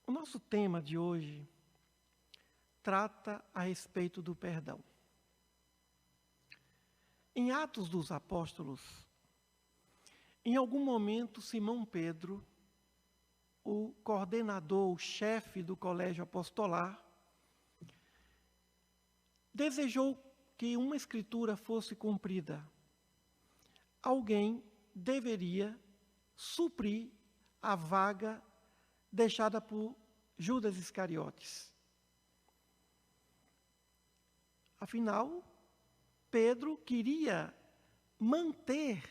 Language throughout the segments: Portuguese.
O nosso tema de hoje trata a respeito do perdão. Em Atos dos Apóstolos, em algum momento, Simão Pedro, o coordenador, o chefe do colégio apostolar, desejou que uma escritura fosse cumprida. Alguém deveria suprir a vaga deixada por Judas Iscariotes. Afinal, Pedro queria manter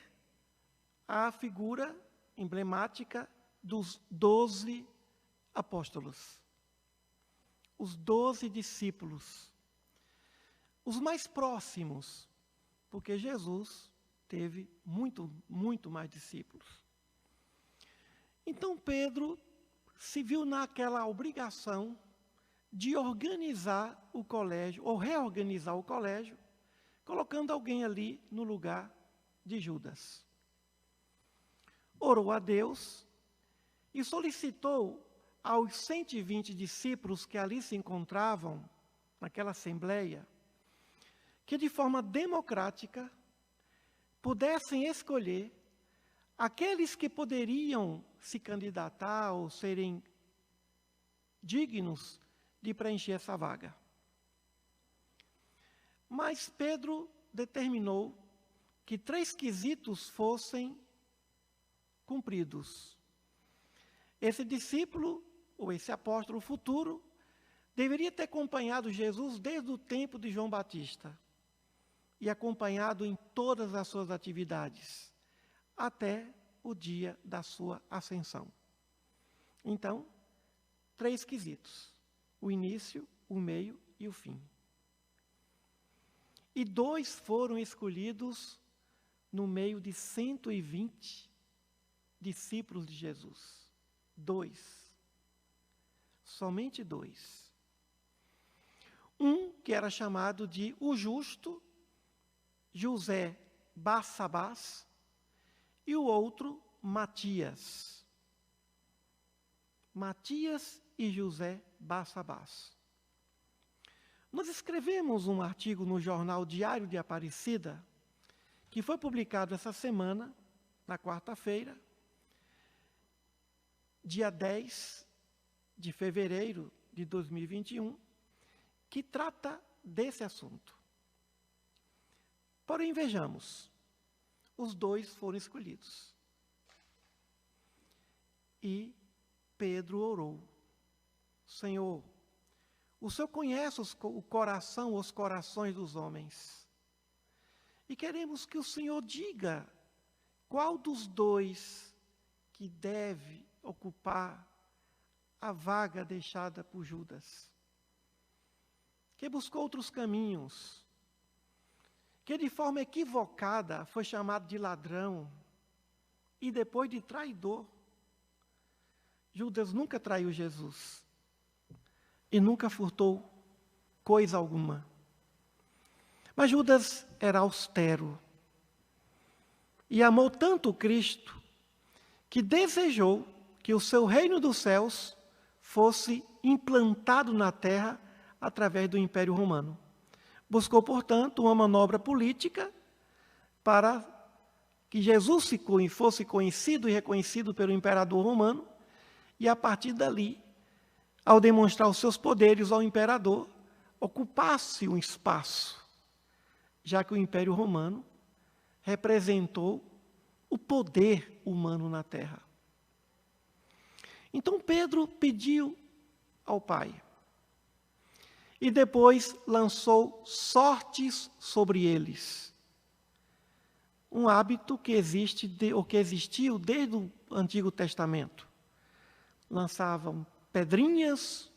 a figura emblemática dos 12 apóstolos, os 12 discípulos, os mais próximos, porque Jesus teve muito mais discípulos. Então Pedro se viu naquela obrigação de organizar o colégio, ou reorganizar o colégio, colocando alguém ali no lugar de Judas. Orou a Deus e solicitou aos 120 discípulos que ali se encontravam, naquela assembleia, que de forma democrática pudessem escolher aqueles que poderiam se candidatar ou serem dignos de preencher essa vaga. Mas Pedro determinou que 3 quesitos fossem cumpridos. Esse discípulo, ou esse apóstolo futuro, deveria ter acompanhado Jesus desde o tempo de João Batista e acompanhado em todas as suas atividades, até o dia da sua ascensão. Então, 3 quesitos: o início, o meio e o fim. E 2 foram escolhidos no meio de 120 discípulos de Jesus. 2. Somente 2. Um que era chamado de o justo, José Barsabás, e o outro, Matias. Matias e José Barsabás. Nós escrevemos um artigo no jornal Diário de Aparecida, que foi publicado essa semana, na quarta-feira, dia 10 de fevereiro de 2021, que trata desse assunto. Porém, vejamos, os 2 foram escolhidos. E Pedro orou: Senhor, o Senhor conhece o coração, os corações dos homens. E queremos que o Senhor diga qual dos 2 que deve ocupar a vaga deixada por Judas, que buscou outros caminhos, que de forma equivocada foi chamado de ladrão e depois de traidor. Judas nunca traiu Jesus e nunca furtou coisa alguma. Mas Judas era austero e amou tanto Cristo que desejou que o seu reino dos céus fosse implantado na terra através do Império Romano. Buscou, portanto, uma manobra política para que Jesus fosse conhecido e reconhecido pelo imperador romano, e a partir dali, ao demonstrar os seus poderes ao imperador, ocupasse um espaço, já que o Império Romano representou o poder humano na terra. Então Pedro pediu ao Pai, e depois lançou sortes sobre eles. Um hábito que existiu desde o Antigo Testamento. Lançavam pedrinhas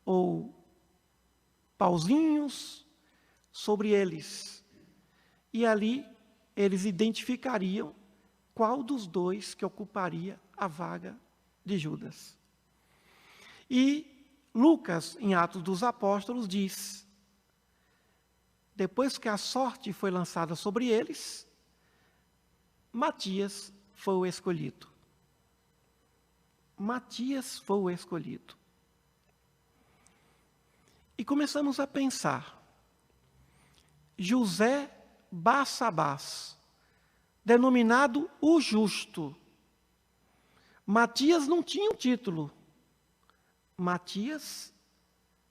ou pauzinhos sobre eles. E ali eles identificariam qual dos 2 que ocuparia a vaga de Judas. E Lucas, em Atos dos Apóstolos, diz: depois que a sorte foi lançada sobre eles, Matias foi o escolhido. Matias foi o escolhido. E começamos a pensar. José Barsabás, denominado o Justo. Matias não tinha um título. Matias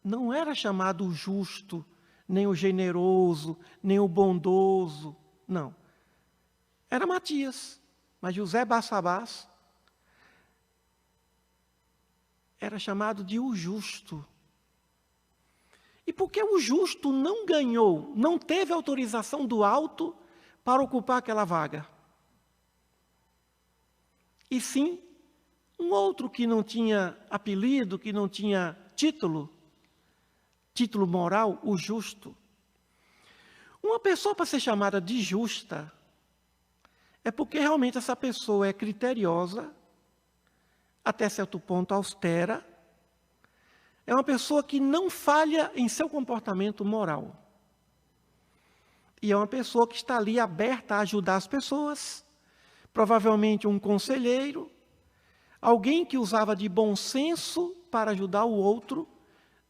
não era chamado o Justo, nem o Generoso, nem o Bondoso. Não. Era Matias. Mas José Barsabás era chamado de o Justo. E por que o justo não ganhou, não teve autorização do alto para ocupar aquela vaga? E sim, um outro que não tinha apelido, que não tinha título moral, o justo. Uma pessoa para ser chamada de justa é porque realmente essa pessoa é criteriosa, até certo ponto austera, é uma pessoa que não falha em seu comportamento moral. E é uma pessoa que está ali aberta a ajudar as pessoas, provavelmente um conselheiro, alguém que usava de bom senso para ajudar o outro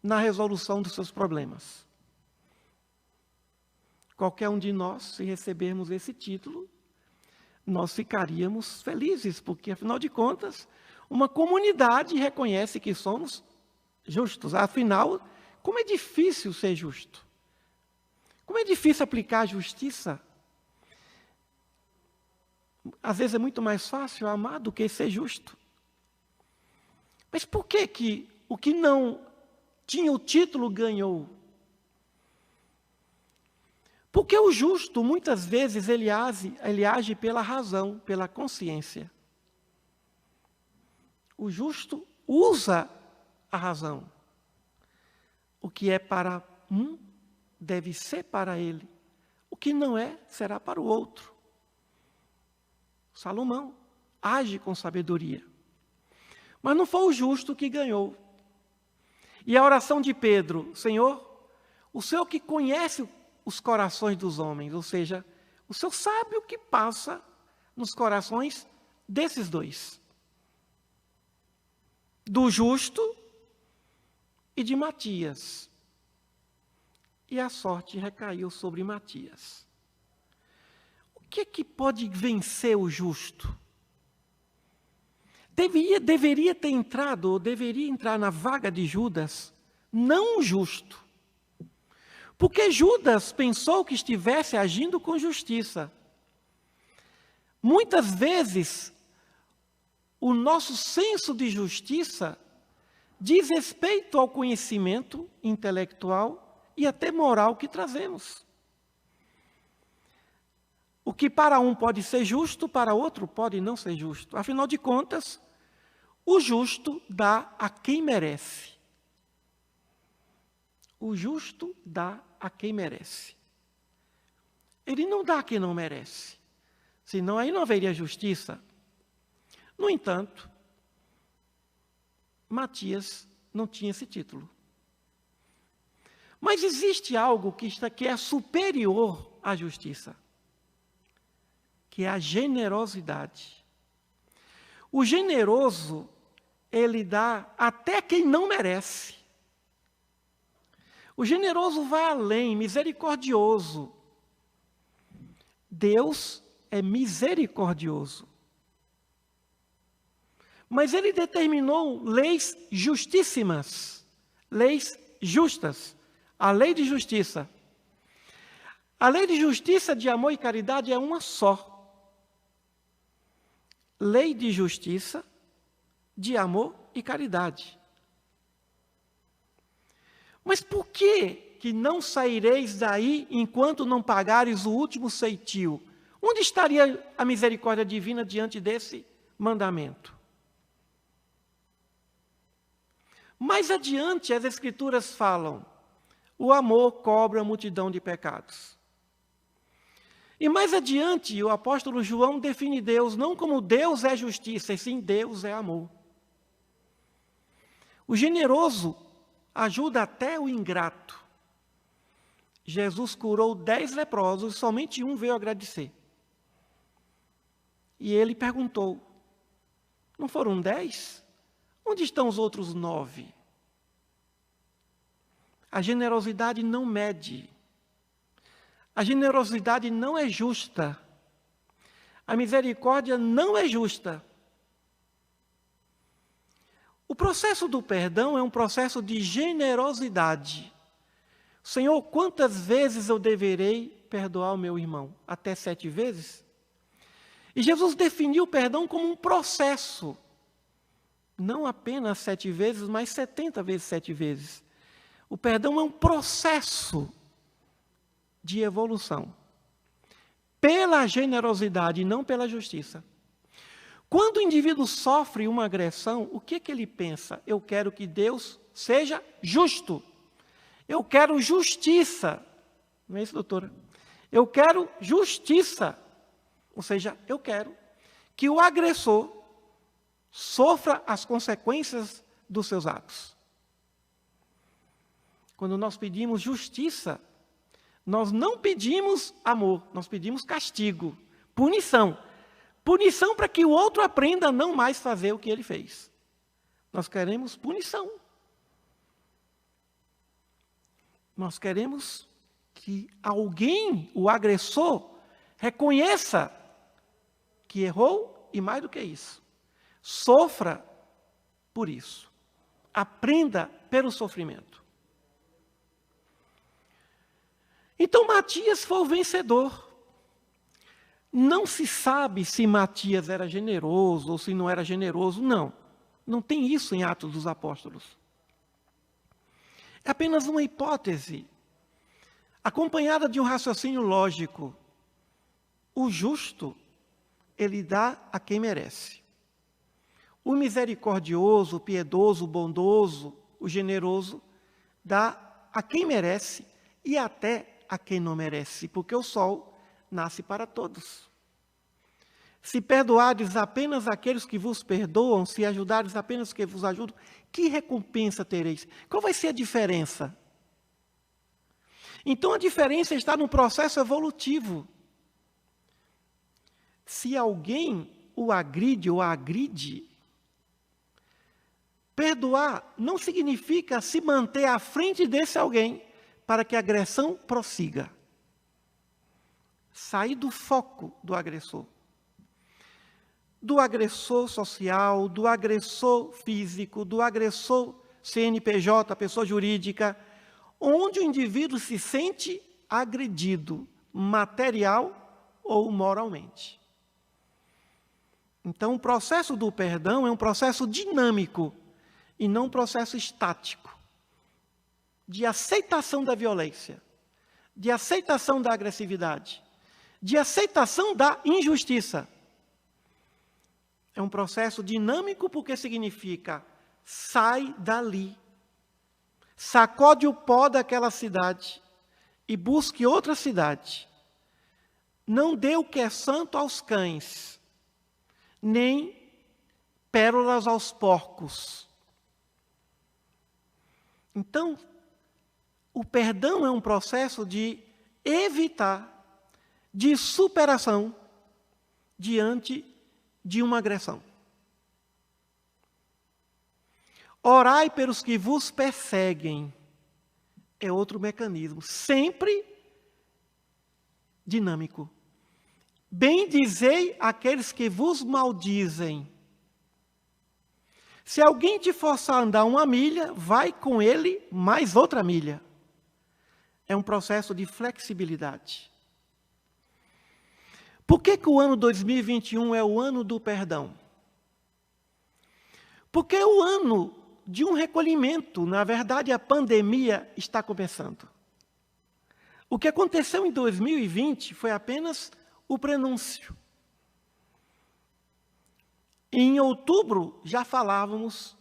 na resolução dos seus problemas. Qualquer um de nós, se recebermos esse título, nós ficaríamos felizes, porque, afinal de contas, uma comunidade reconhece que somos justos. Afinal, como é difícil ser justo. Como é difícil aplicar a justiça. Às vezes é muito mais fácil amar do que ser justo. Mas por que o que não tinha o título ganhou? Porque o justo, muitas vezes, ele age pela razão, pela consciência. O justo usa a razão. O que é para um, deve ser para ele. O que não é, será para o outro. Salomão age com sabedoria. Mas não foi o justo que ganhou. E a oração de Pedro, Senhor, o Senhor que conhece os corações dos homens, ou seja, o Senhor sabe o que passa nos corações desses dois. Do justo e de Matias. E a sorte recaiu sobre Matias. O que pode vencer o justo? Deveria ter entrado, ou deveria entrar na vaga de Judas, não o justo. Porque Judas pensou que estivesse agindo com justiça. Muitas vezes, o nosso senso de justiça diz respeito ao conhecimento intelectual e até moral que trazemos. O que para um pode ser justo, para outro pode não ser justo. Afinal de contas, o justo dá a quem merece. O justo dá a quem merece. Ele não dá a quem não merece. Senão aí não haveria justiça. No entanto, Matias não tinha esse título. Mas existe algo que é superior à justiça, que é a generosidade. O generoso, ele dá até quem não merece. O generoso vai além, misericordioso. Deus é misericordioso. Mas ele determinou leis justíssimas, leis justas, a lei de justiça. A lei de justiça, de amor e caridade é uma só. Lei de justiça, de amor e caridade. Mas por que não saireis daí enquanto não pagares o último ceitil? Onde estaria a misericórdia divina diante desse mandamento? Mais adiante, as Escrituras falam, o amor cobre a multidão de pecados. E mais adiante, o apóstolo João define Deus não como Deus é justiça, e sim Deus é amor. O generoso ajuda até o ingrato. Jesus curou 10 leprosos, somente um veio agradecer. E ele perguntou, não foram 10? Onde estão os outros 9? A generosidade não mede. A generosidade não é justa. A misericórdia não é justa. O processo do perdão é um processo de generosidade. Senhor, quantas vezes eu deverei perdoar o meu irmão? Até 7 vezes? E Jesus definiu o perdão como um processo. Não apenas 7 vezes, mas 70 vezes 7 vezes. O perdão é um processo de evolução. Pela generosidade e não pela justiça. Quando o indivíduo sofre uma agressão, o que ele pensa? Eu quero que Deus seja justo. Eu quero justiça. Não é isso, doutora? Eu quero justiça. Ou seja, eu quero que o agressor sofra as consequências dos seus atos. Quando nós pedimos justiça, nós não pedimos amor, nós pedimos castigo, punição. Punição para que o outro aprenda a não mais fazer o que ele fez. Nós queremos punição. Nós queremos que alguém, o agressor, reconheça que errou e, mais do que isso, sofra por isso. Aprenda pelo sofrimento. Então Matias foi o vencedor. Não se sabe se Matias era generoso ou se não era generoso, não. Não tem isso em Atos dos Apóstolos. É apenas uma hipótese, acompanhada de um raciocínio lógico. O justo, ele dá a quem merece. O misericordioso, o piedoso, o bondoso, o generoso, dá a quem merece e até a quem não merece, porque o sol nasce para todos. Se perdoardes apenas aqueles que vos perdoam, se ajudardes apenas os que vos ajudam, que recompensa tereis? Qual vai ser a diferença? Então a diferença está no processo evolutivo. Se alguém o agride ou a agride, perdoar não significa se manter à frente desse alguém para que a agressão prossiga. Sair do foco do agressor. Do agressor social, do agressor físico, do agressor CNPJ, pessoa jurídica, onde o indivíduo se sente agredido, material ou moralmente. Então, o processo do perdão é um processo dinâmico e não um processo estático, de aceitação da violência, de aceitação da agressividade, de aceitação da injustiça. É um processo dinâmico porque significa sai dali, sacode o pó daquela cidade e busque outra cidade. Não dê o que é santo aos cães, nem pérolas aos porcos. Então, o perdão é um processo de evitar, de superação diante de uma agressão. Orai pelos que vos perseguem. É outro mecanismo, sempre dinâmico. Bendizei aqueles que vos maldizem. Se alguém te forçar a andar 1 milha, vai com ele mais outra milha. É um processo de flexibilidade. Por que o ano 2021 é o ano do perdão? Porque é o ano de um recolhimento. Na verdade, a pandemia está começando. O que aconteceu em 2020 foi apenas o prenúncio. Em outubro, já falávamos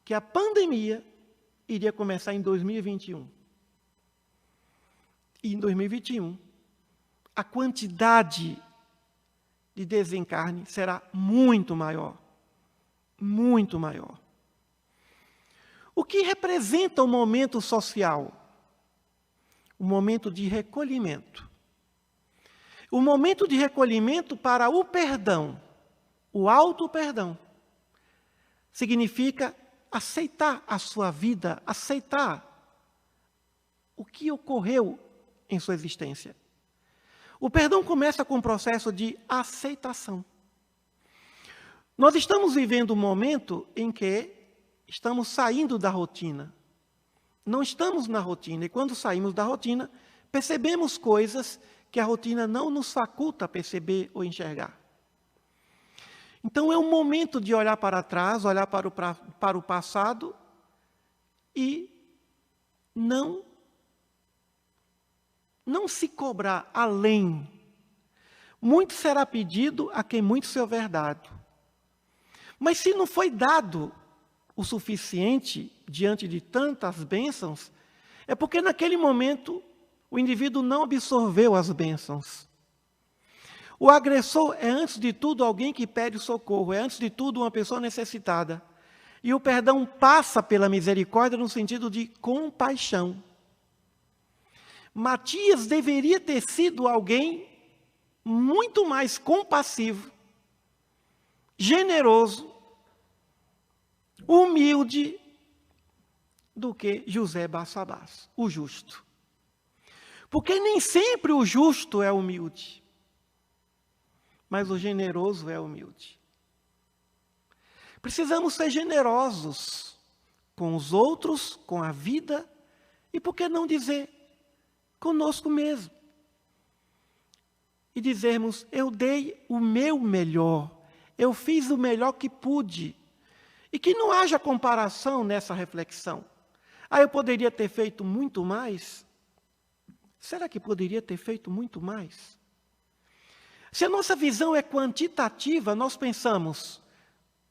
que a pandemia iria começar em 2021. E em 2021, a quantidade de desencarne será muito maior. Muito maior. O que representa o momento social? O momento de recolhimento. O momento de recolhimento para o perdão, o auto-perdão, significa aceitar a sua vida, aceitar o que ocorreu em sua existência. O perdão começa com um processo de aceitação. Nós estamos vivendo um momento em que estamos saindo da rotina. Não estamos na rotina, e quando saímos da rotina, percebemos coisas que a rotina não nos faculta a perceber ou enxergar. Então é um momento de olhar para trás, olhar para o passado e não se cobrar além. Muito será pedido a quem muito se houver dado. Mas se não foi dado o suficiente diante de tantas bênçãos, é porque naquele momento o indivíduo não absorveu as bênçãos. O agressor é, antes de tudo, alguém que pede socorro, é, antes de tudo, uma pessoa necessitada. E o perdão passa pela misericórdia no sentido de compaixão. Matias deveria ter sido alguém muito mais compassivo, generoso, humilde do que José Barsabás, o justo. Porque nem sempre o justo é humilde, mas o generoso é humilde. Precisamos ser generosos com os outros, com a vida, e por que não dizer, conosco mesmo. E dizermos, eu dei o meu melhor, eu fiz o melhor que pude. E que não haja comparação nessa reflexão. Eu poderia ter feito muito mais? Será que poderia ter feito muito mais? Se a nossa visão é quantitativa, nós pensamos,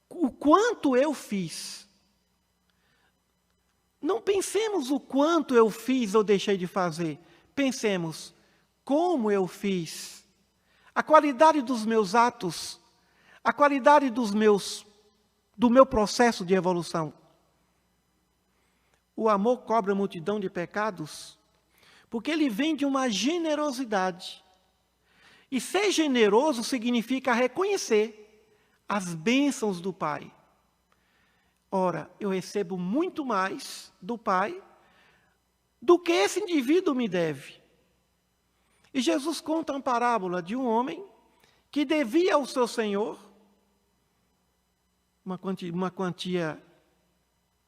o quanto eu fiz. Não pensemos o quanto eu fiz ou deixei de fazer. Pensemos, como eu fiz. A qualidade dos meus atos, a qualidade do meu processo de evolução. O amor cobre a multidão de pecados, porque ele vem de uma generosidade. E ser generoso significa reconhecer as bênçãos do Pai. Ora, eu recebo muito mais do Pai do que esse indivíduo me deve. E Jesus conta uma parábola de um homem que devia ao seu Senhor uma quantia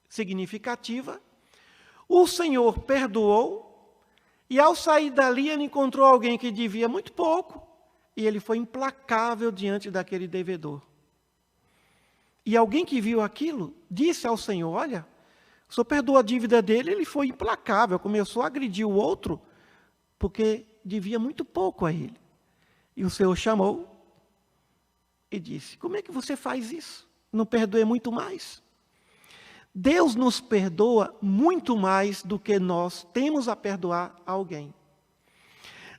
significativa. O Senhor perdoou, e ao sair dali ele encontrou alguém que devia muito pouco, e ele foi implacável diante daquele devedor. E alguém que viu aquilo, disse ao Senhor, olha, o Senhor perdoou a dívida dele, ele foi implacável, começou a agredir o outro, porque devia muito pouco a ele. E o Senhor chamou e disse, como é que você faz isso? Não perdoe muito mais? Deus nos perdoa muito mais do que nós temos a perdoar a alguém.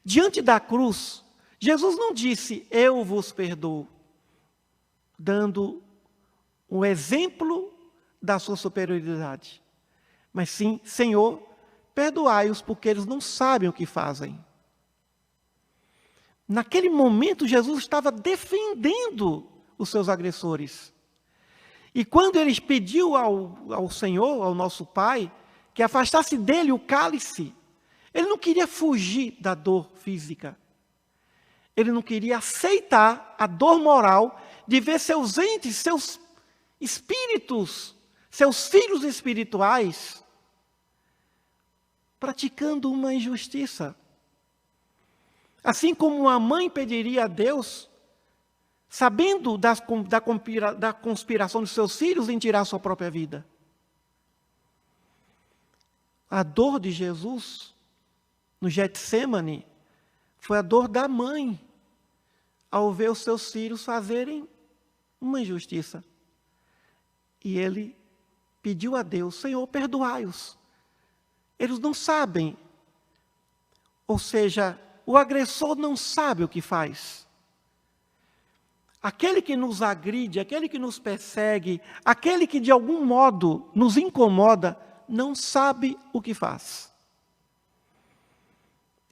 Diante da cruz, Jesus não disse, eu vos perdoo, dando um exemplo da sua superioridade. Mas sim, Senhor, perdoai-os porque eles não sabem o que fazem. Naquele momento, Jesus estava defendendo os seus agressores. E quando ele pediu ao Senhor, ao nosso Pai, que afastasse dele o cálice, ele não queria fugir da dor física. Ele não queria aceitar a dor moral de ver seus entes, seus espíritos, seus filhos espirituais, praticando uma injustiça. Assim como uma mãe pediria a Deus, sabendo da conspiração de seus filhos em tirar sua própria vida. A dor de Jesus, no Getsêmani, foi a dor da mãe, ao ver os seus filhos fazerem uma injustiça. E ele pediu a Deus, Senhor, perdoai-os. Eles não sabem. Ou seja, o agressor não sabe o que faz. Aquele que nos agride, aquele que nos persegue, aquele que de algum modo nos incomoda, não sabe o que faz.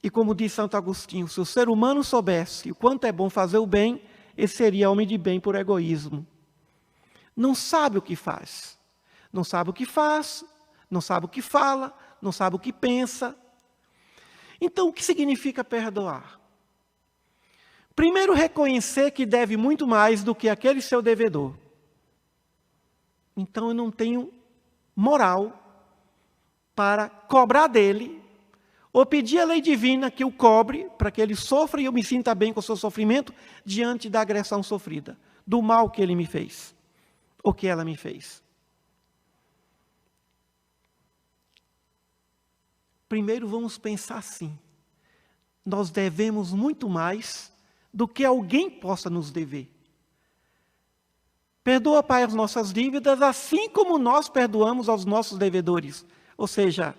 E como diz Santo Agostinho, se o ser humano soubesse o quanto é bom fazer o bem, ele seria homem de bem por egoísmo. Não sabe o que faz. Não sabe o que faz, não sabe o que fala, não sabe o que pensa. Então, o que significa perdoar? Primeiro, reconhecer que deve muito mais do que aquele seu devedor. Então, eu não tenho moral para cobrar dele, ou pedir à lei divina que o cobre, para que ele sofra e eu me sinta bem com o seu sofrimento, diante da agressão sofrida, do mal que ele me fez, ou que ela me fez. Primeiro, vamos pensar assim: nós devemos muito mais do que alguém possa nos dever. Perdoa, Pai, as nossas dívidas, assim como nós perdoamos aos nossos devedores. Ou seja,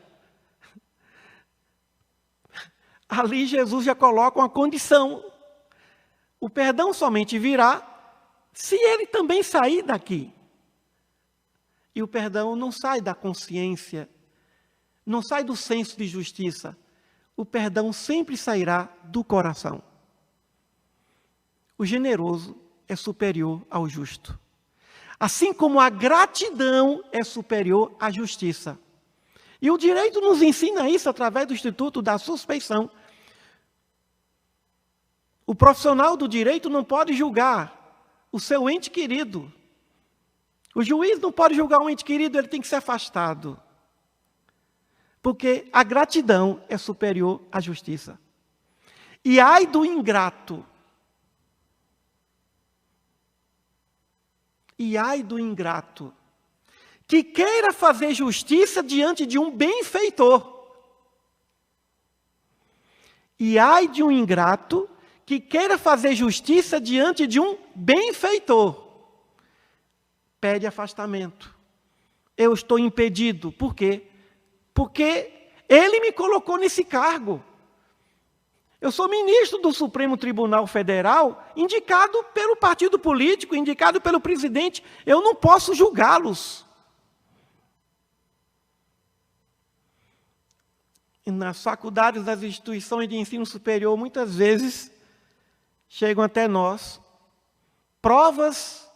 ali Jesus já coloca uma condição. O perdão somente virá se ele também sair daqui. E o perdão não sai da consciência, não sai do senso de justiça. O perdão sempre sairá do coração. O generoso é superior ao justo. Assim como a gratidão é superior à justiça. E o direito nos ensina isso através do Instituto da Suspeição. O profissional do direito não pode julgar o seu ente querido. O juiz não pode julgar um ente querido, ele tem que ser afastado. Porque a gratidão é superior à justiça. E ai do ingrato. E ai do ingrato, que queira fazer justiça diante de um benfeitor. E ai de um ingrato, que queira fazer justiça diante de um benfeitor. Pede afastamento. Eu estou impedido. Por quê? Porque ele me colocou nesse cargo. Eu sou ministro do Supremo Tribunal Federal, indicado pelo partido político, indicado pelo presidente. Eu não posso julgá-los. E nas faculdades das instituições de ensino superior, muitas vezes, chegam até nós provas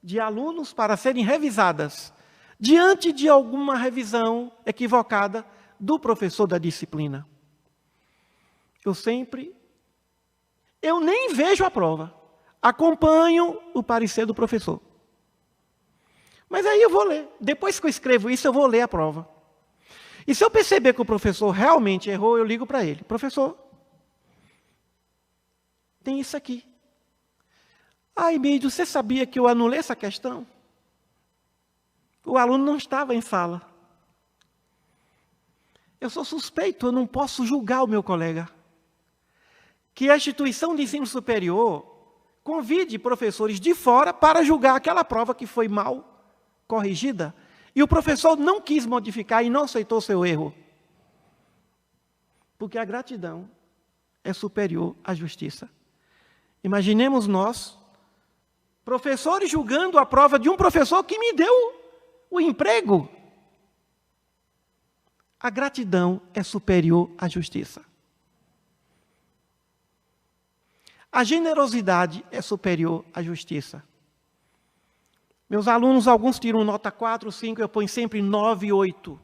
de alunos para serem revisadas, diante de alguma revisão equivocada do professor da disciplina. Eu nem vejo a prova, acompanho o parecer do professor. Mas aí eu vou ler. Depois que eu escrevo isso, eu vou ler a prova. E se eu perceber que o professor realmente errou, eu ligo para ele. Professor, tem isso aqui. Mídio, você sabia que eu anulei essa questão? O aluno não estava em sala. Eu sou suspeito, eu não posso julgar o meu colega. Que a instituição de ensino superior convide professores de fora para julgar aquela prova que foi mal corrigida e o professor não quis modificar e não aceitou seu erro. Porque a gratidão é superior à justiça. Imaginemos nós, professores julgando a prova de um professor que me deu o emprego. A gratidão é superior à justiça. A generosidade é superior à justiça. Meus alunos, alguns tiram nota 4, 5, eu ponho sempre 9, 8.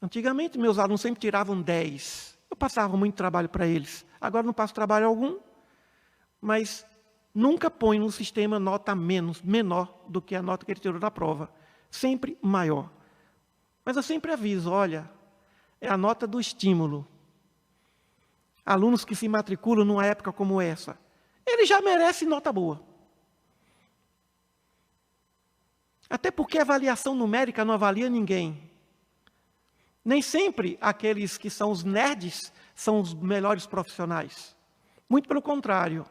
Antigamente, meus alunos sempre tiravam 10. Eu passava muito trabalho para eles. Agora não passo trabalho algum, mas nunca ponho no sistema nota menor do que a nota que ele tirou da prova. Sempre maior. Mas eu sempre aviso, olha, é a nota do estímulo. Alunos que se matriculam numa época como essa, ele já merece nota boa. Até porque a avaliação numérica não avalia ninguém. Nem sempre aqueles que são os nerds são os melhores profissionais. Muito pelo contrário.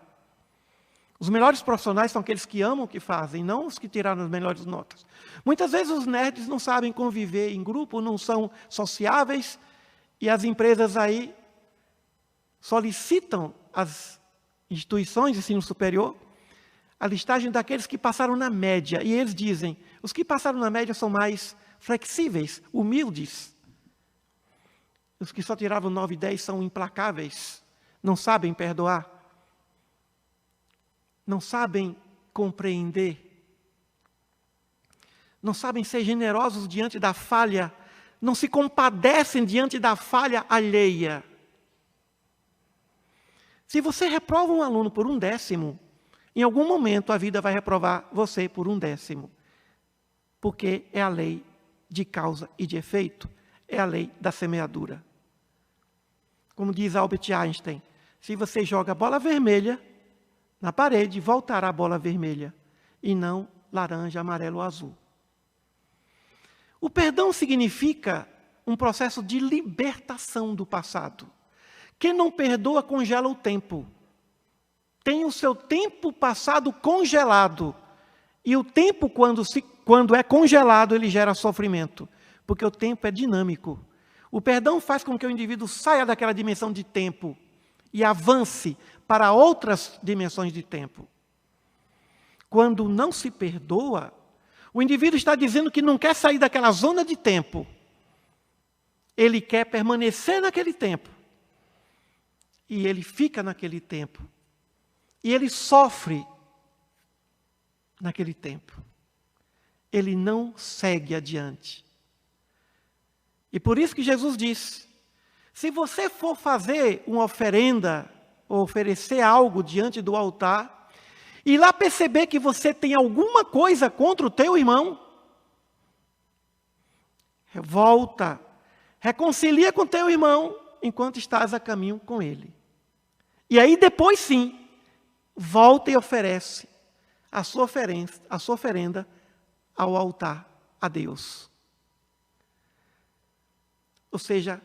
Os melhores profissionais são aqueles que amam o que fazem, não os que tiraram as melhores notas. Muitas vezes os nerds não sabem conviver em grupo, não são sociáveis, e as empresas aí solicitam às instituições de ensino superior a listagem daqueles que passaram na média. E eles dizem, os que passaram na média são mais flexíveis, humildes. Os que só tiravam 9 e 10 são implacáveis, não sabem perdoar, não sabem compreender, não sabem ser generosos diante da falha, não se compadecem diante da falha alheia. Se você reprova um aluno por 1/10, em algum momento a vida vai reprovar você por 1/10. Porque é a lei de causa e de efeito. É a lei da semeadura. Como diz Albert Einstein, se você joga a bola vermelha na parede, voltará a bola vermelha, e não laranja, amarelo ou azul. O perdão significa um processo de libertação do passado. Quem não perdoa congela o tempo. Tem o seu tempo passado congelado. E o tempo, quando é congelado, ele gera sofrimento. Porque o tempo é dinâmico. O perdão faz com que o indivíduo saia daquela dimensão de tempo e avance para outras dimensões de tempo. Quando não se perdoa, o indivíduo está dizendo que não quer sair daquela zona de tempo. Ele quer permanecer naquele tempo. E ele fica naquele tempo. E ele sofre naquele tempo. Ele não segue adiante. E por isso que Jesus diz, se você for fazer uma oferenda, ou oferecer algo diante do altar, e lá perceber que você tem alguma coisa contra o teu irmão, volta, reconcilia com o teu irmão, enquanto estás a caminho com ele. E aí depois sim, volta e oferece a sua oferenda ao altar a Deus. Ou seja,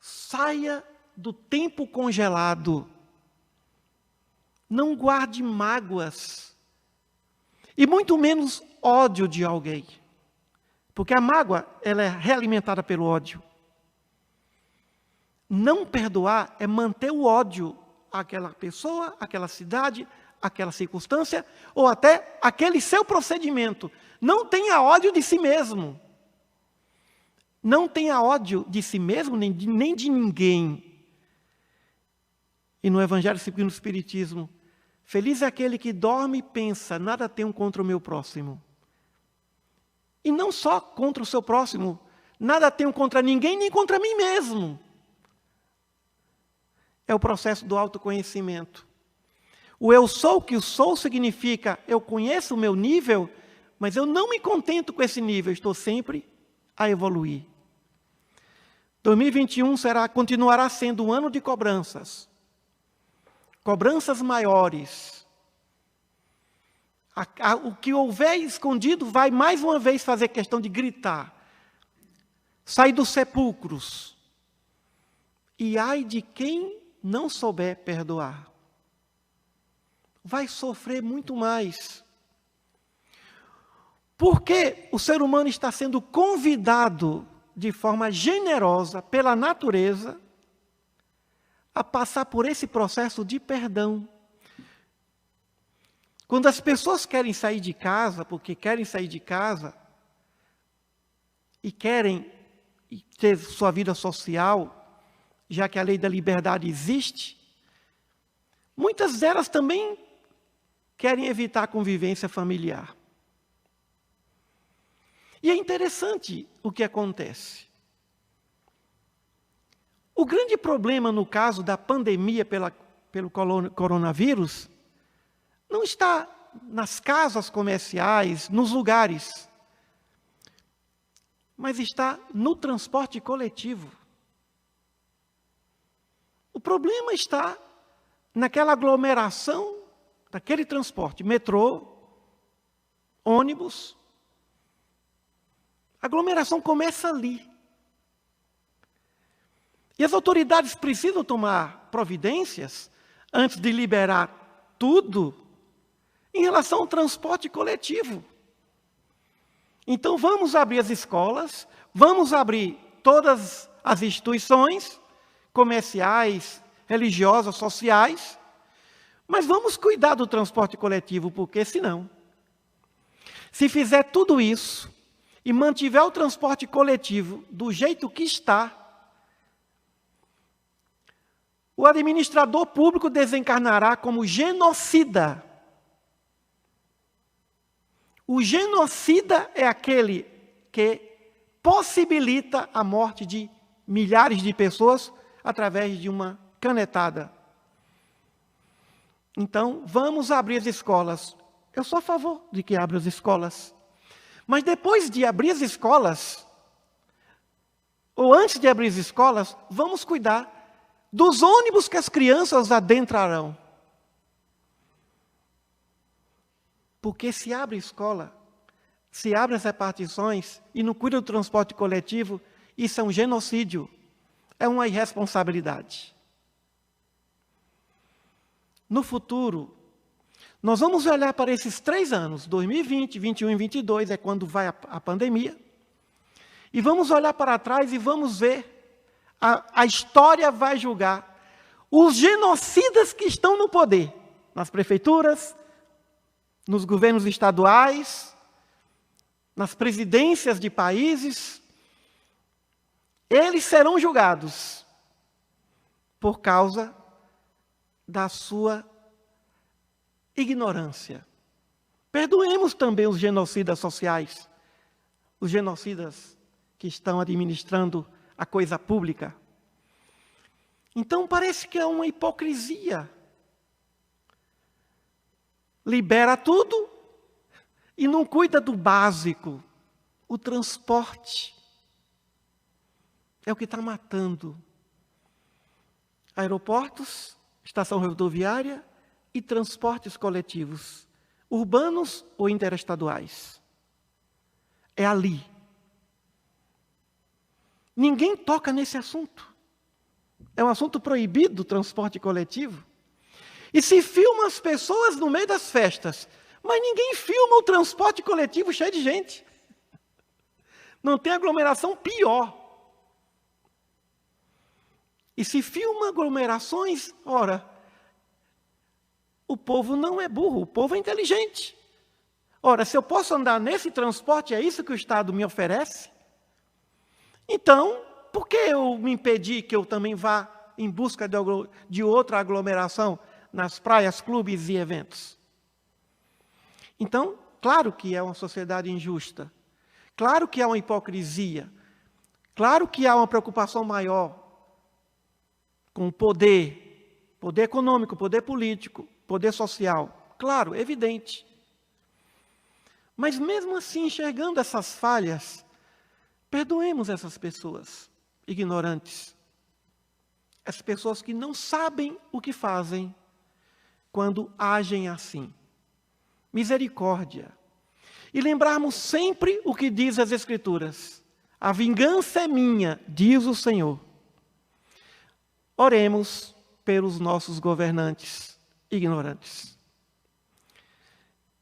saia do tempo congelado. Não guarde mágoas. E muito menos ódio de alguém. Porque a mágoa, ela é realimentada pelo ódio. Não perdoar é manter o ódio àquela pessoa, àquela cidade, àquela circunstância, ou até aquele seu procedimento. Não tenha ódio de si mesmo. Não tenha ódio de si mesmo, nem de ninguém. E no Evangelho segundo o Espiritismo, feliz é aquele que dorme e pensa, nada tenho contra o meu próximo. E não só contra o seu próximo, nada tenho contra ninguém, nem contra mim mesmo. É o processo do autoconhecimento. O eu sou o que eu sou significa, eu conheço o meu nível, mas eu não me contento com esse nível, estou sempre a evoluir. 2021 continuará sendo um ano de cobranças. Cobranças maiores. O que houver escondido vai mais uma vez fazer questão de gritar. Sair dos sepulcros. E ai de quem não souber perdoar. Vai sofrer muito mais. Porque o ser humano está sendo convidado de forma generosa pela natureza a passar por esse processo de perdão. Quando as pessoas querem sair de casa, porque querem sair de casa e querem ter sua vida social, já que a lei da liberdade existe, muitas delas também querem evitar a convivência familiar. E é interessante o que acontece. O grande problema no caso da pandemia pelo coronavírus não está nas casas comerciais, nos lugares, mas está no transporte coletivo. O problema está naquela aglomeração daquele transporte, metrô, ônibus. A aglomeração começa ali. E as autoridades precisam tomar providências antes de liberar tudo em relação ao transporte coletivo. Então vamos abrir as escolas, vamos abrir todas as instituições comerciais, religiosas, sociais, mas vamos cuidar do transporte coletivo, porque senão, se fizer tudo isso e mantiver o transporte coletivo do jeito que está, o administrador público desencarnará como genocida. O genocida é aquele que possibilita a morte de milhares de pessoas através de uma canetada. Então, vamos abrir as escolas. Eu sou a favor de que abra as escolas. Mas depois de abrir as escolas, ou antes de abrir as escolas, vamos cuidar dos ônibus que as crianças adentrarão. Porque se abre escola, se abre as repartições e não cuida do transporte coletivo, isso é um genocídio, é uma irresponsabilidade. No futuro, nós vamos olhar para esses 3 anos, 2020, 2021 e 2022, é quando vai a pandemia, e vamos olhar para trás e vamos ver, a história vai julgar os genocidas que estão no poder, nas prefeituras, nos governos estaduais, nas presidências de países. Eles serão julgados por causa da sua ignorância. Perdoemos também os genocidas sociais, os genocidas que estão administrando a coisa pública. Então parece que é uma hipocrisia. Libera tudo e não cuida do básico, o transporte. É o que está matando. Aeroportos, estação rodoviária e transportes coletivos, urbanos ou interestaduais. É ali. Ninguém toca nesse assunto. É um assunto proibido, o transporte coletivo. E se filma as pessoas no meio das festas, mas ninguém filma o transporte coletivo cheio de gente. Não tem aglomeração pior. E se filma aglomerações, ora, o povo não é burro, o povo é inteligente. Ora, se eu posso andar nesse transporte, é isso que o Estado me oferece? Então, por que eu me impedir que eu também vá em busca de outra aglomeração nas praias, clubes e eventos? Então, claro que é uma sociedade injusta. Claro que há uma hipocrisia. Claro que há uma preocupação maior com o poder econômico, poder político, poder social. Claro, evidente. Mas mesmo assim, enxergando essas falhas, perdoemos essas pessoas ignorantes. As pessoas que não sabem o que fazem quando agem assim. Misericórdia. E lembrarmos sempre o que diz as Escrituras. A vingança é minha, diz o Senhor. Oremos pelos nossos governantes ignorantes.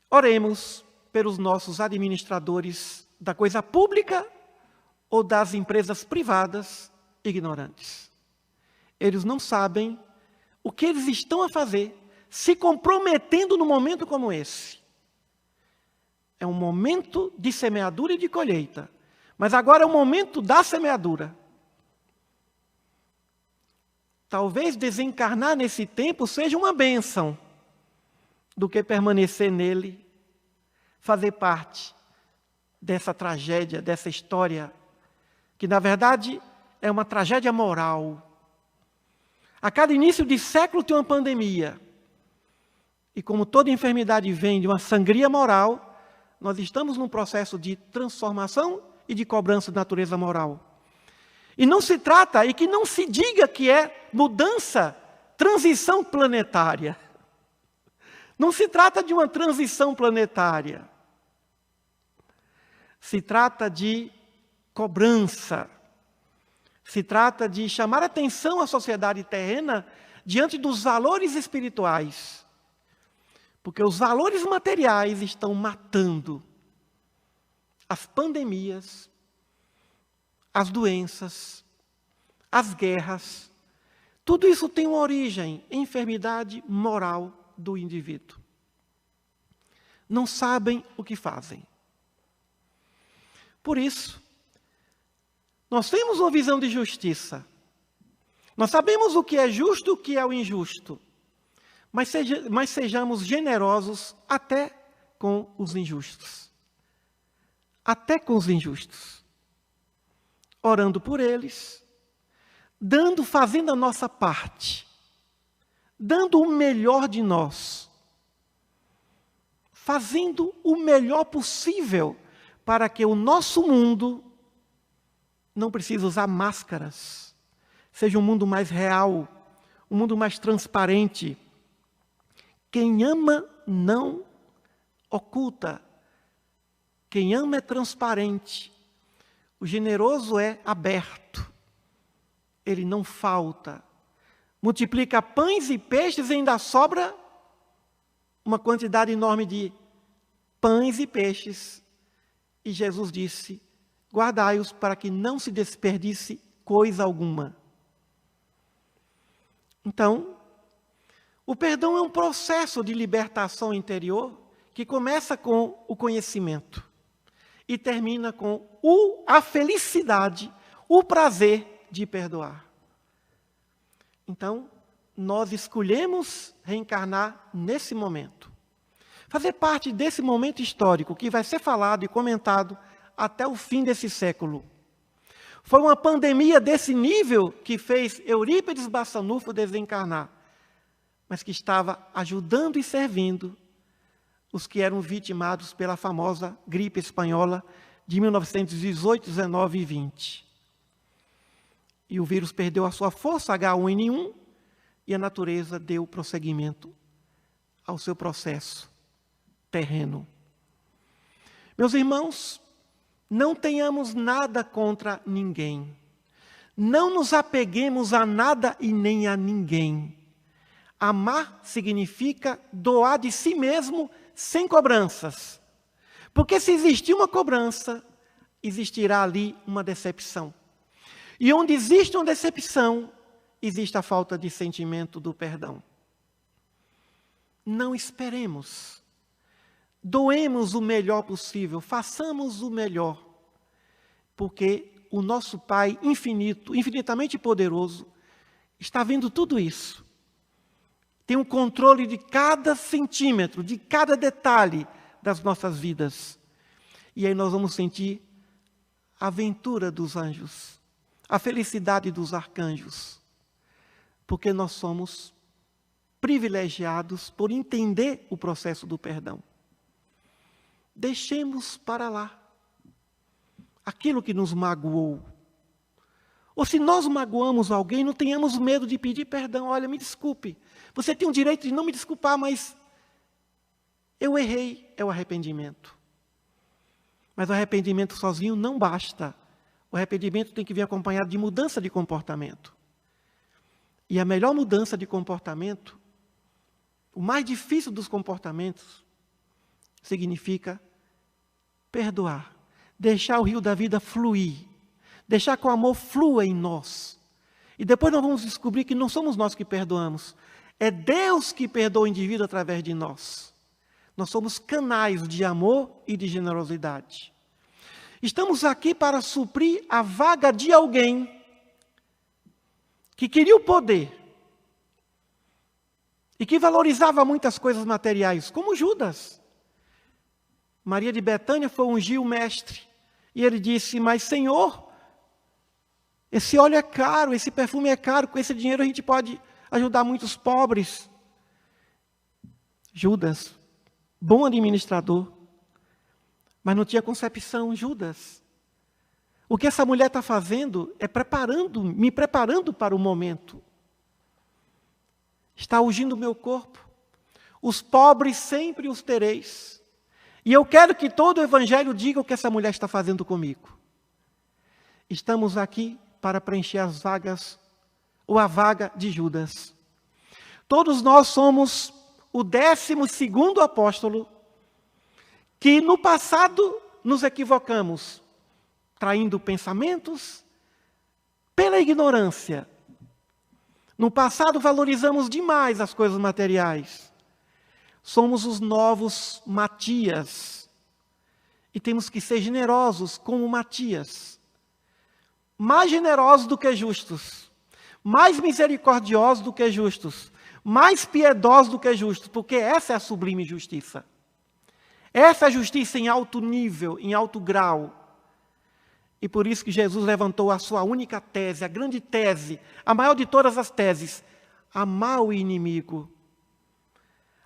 Oremos pelos nossos administradores da coisa pública ou das empresas privadas ignorantes. Eles não sabem o que eles estão a fazer, se comprometendo num momento como esse. É um momento de semeadura e de colheita, mas agora é o momento da semeadura. Talvez desencarnar nesse tempo seja uma bênção, do que permanecer nele, fazer parte dessa tragédia, dessa história, que na verdade é uma tragédia moral. A cada início de século tem uma pandemia. E como toda enfermidade vem de uma sangria moral, nós estamos num processo de transformação e de cobrança de natureza moral. E não se trata, e que não se diga que é mudança, transição planetária. Não se trata de uma transição planetária. Se trata de cobrança. Se trata de chamar atenção à sociedade terrena diante dos valores espirituais. Porque os valores materiais estão matando as pandemias, as doenças, as guerras. Tudo isso tem uma origem em enfermidade moral do indivíduo. Não sabem o que fazem. Por isso, nós temos uma visão de justiça. Nós sabemos o que é justo e o que é o injusto. Mas sejamos generosos até com os injustos. Até com os injustos. orando por eles, fazendo a nossa parte, dando o melhor de nós, fazendo o melhor possível para que o nosso mundo não precise usar máscaras, seja um mundo mais real, um mundo mais transparente. Quem ama não oculta, quem ama é transparente, o generoso é aberto, ele não falta, multiplica pães e peixes e ainda sobra uma quantidade enorme de pães e peixes. E Jesus disse: guardai-os para que não se desperdice coisa alguma. Então, o perdão é um processo de libertação interior que começa com o conhecimento e termina com a felicidade, o prazer de perdoar. Então, nós escolhemos reencarnar nesse momento. Fazer parte desse momento histórico que vai ser falado e comentado até o fim desse século. Foi uma pandemia desse nível que fez Eurípides Barçanufo desencarnar, mas que estava ajudando e servindo os que eram vitimados pela famosa gripe espanhola de 1918, 19 e 20. E o vírus perdeu a sua força H1N1 e a natureza deu prosseguimento ao seu processo terreno. Meus irmãos, não tenhamos nada contra ninguém. Não nos apeguemos a nada e nem a ninguém. Amar significa doar de si mesmo sem cobranças. Porque se existir uma cobrança, existirá ali uma decepção. E onde existe uma decepção, existe a falta de sentimento do perdão. Não esperemos. Doemos o melhor possível, façamos o melhor. Porque o nosso Pai infinito, infinitamente poderoso, está vendo tudo isso. Tem um controle de cada centímetro, de cada detalhe das nossas vidas. E aí nós vamos sentir a aventura dos anjos, a felicidade dos arcanjos, porque nós somos privilegiados por entender o processo do perdão. Deixemos para lá aquilo que nos magoou. Ou se nós magoamos alguém, não tenhamos medo de pedir perdão. Olha, me desculpe, você tem o direito de não me desculpar, mas eu errei, é o arrependimento. Mas o arrependimento sozinho não basta. O arrependimento tem que vir acompanhado de mudança de comportamento. E a melhor mudança de comportamento, o mais difícil dos comportamentos, significa perdoar. Deixar o rio da vida fluir. Deixar que o amor flua em nós. E depois nós vamos descobrir que não somos nós que perdoamos. É Deus que perdoa o indivíduo através de nós. Nós somos canais de amor e de generosidade. Estamos aqui para suprir a vaga de alguém que queria o poder e que valorizava muitas coisas materiais, como Judas. Maria de Betânia foi ungir o mestre e ele disse: mas Senhor, esse óleo é caro, esse perfume é caro, com esse dinheiro a gente pode ajudar muitos pobres. Judas, bom administrador, mas não tinha concepção. Judas, o que essa mulher está fazendo é me preparando para o momento. Está ungindo o meu corpo. Os pobres sempre os tereis. E eu quero que todo o evangelho diga o que essa mulher está fazendo comigo. Estamos aqui para preencher as vagas, ou a vaga de Judas. Todos nós somos o 12º apóstolo que no passado nos equivocamos, traindo pensamentos pela ignorância. No passado valorizamos demais as coisas materiais. Somos os novos Matias. E temos que ser generosos como Matias. Mais generosos do que justos. Mais misericordiosos do que justos. Mais piedosos do que justos. Porque essa é a sublime justiça. Essa é a justiça em alto nível, em alto grau. E por isso que Jesus levantou a sua única tese, a grande tese, a maior de todas as teses: amar o inimigo.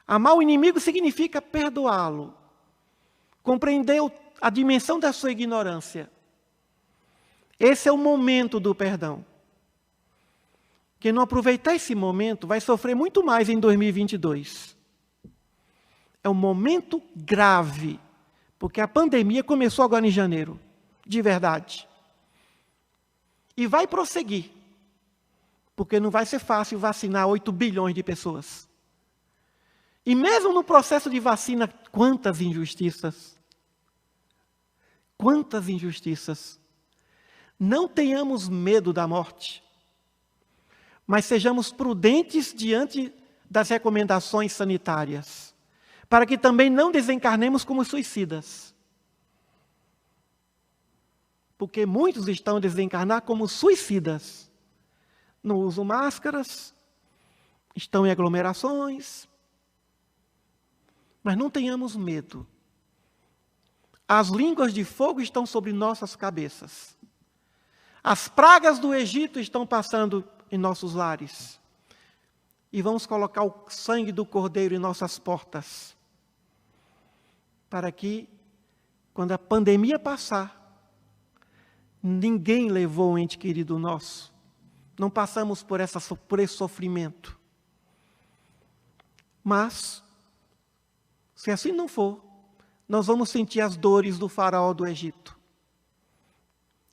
Amar o inimigo significa perdoá-lo, compreender a dimensão da sua ignorância. Esse é o momento do perdão. Quem não aproveitar esse momento vai sofrer muito mais em 2022. É um momento grave, porque a pandemia começou agora em janeiro, de verdade. E vai prosseguir, porque não vai ser fácil vacinar 8 bilhões de pessoas. E mesmo no processo de vacina, quantas injustiças. Quantas injustiças. Não tenhamos medo da morte, mas sejamos prudentes diante das recomendações sanitárias, para que também não desencarnemos como suicidas. Porque muitos estão a desencarnar como suicidas. Não usam máscaras, estão em aglomerações. Mas não tenhamos medo. As línguas de fogo estão sobre nossas cabeças. As pragas do Egito estão passando em nossos lares. E vamos colocar o sangue do Cordeiro em nossas portas. Para que, quando a pandemia passar, ninguém levou um ente querido nosso. Não passamos por esse sofrimento. Mas, se assim não for, nós vamos sentir as dores do faraó do Egito,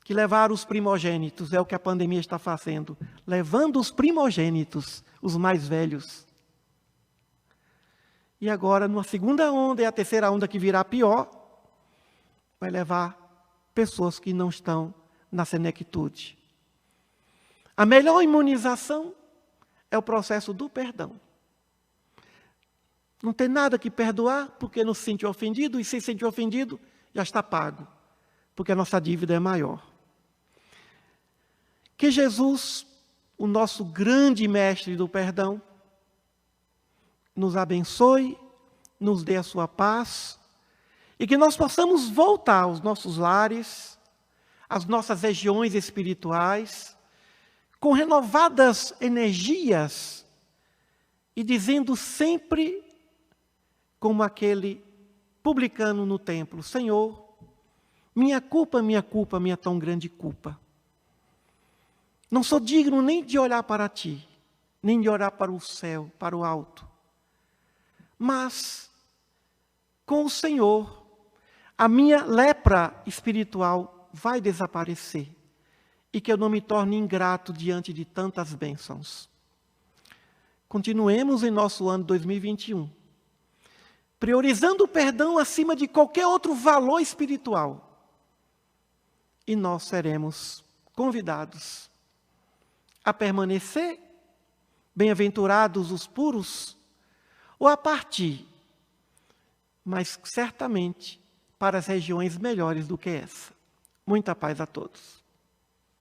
que levaram os primogênitos, é o que a pandemia está fazendo, levando os primogênitos, os mais velhos. E agora, numa segunda onda, e a terceira onda que virá pior, vai levar pessoas que não estão na senectude. A melhor imunização é o processo do perdão. Não tem nada que perdoar, porque não se sente ofendido, e se sente ofendido, já está pago, porque a nossa dívida é maior. Que Jesus, o nosso grande mestre do perdão, nos abençoe, nos dê a sua paz, e que nós possamos voltar aos nossos lares, às nossas regiões espirituais, com renovadas energias, e dizendo sempre, como aquele publicano no templo: Senhor, minha culpa, minha tão grande culpa. Não sou digno nem de olhar para Ti, nem de olhar para o céu, para o alto. Mas, com o Senhor, a minha lepra espiritual vai desaparecer, e que eu não me torne ingrato diante de tantas bênçãos. Continuemos em nosso ano 2021, priorizando o perdão acima de qualquer outro valor espiritual. E nós seremos convidados a permanecer, bem-aventurados os puros, ou a partir, mas certamente para as regiões melhores do que essa. Muita paz a todos.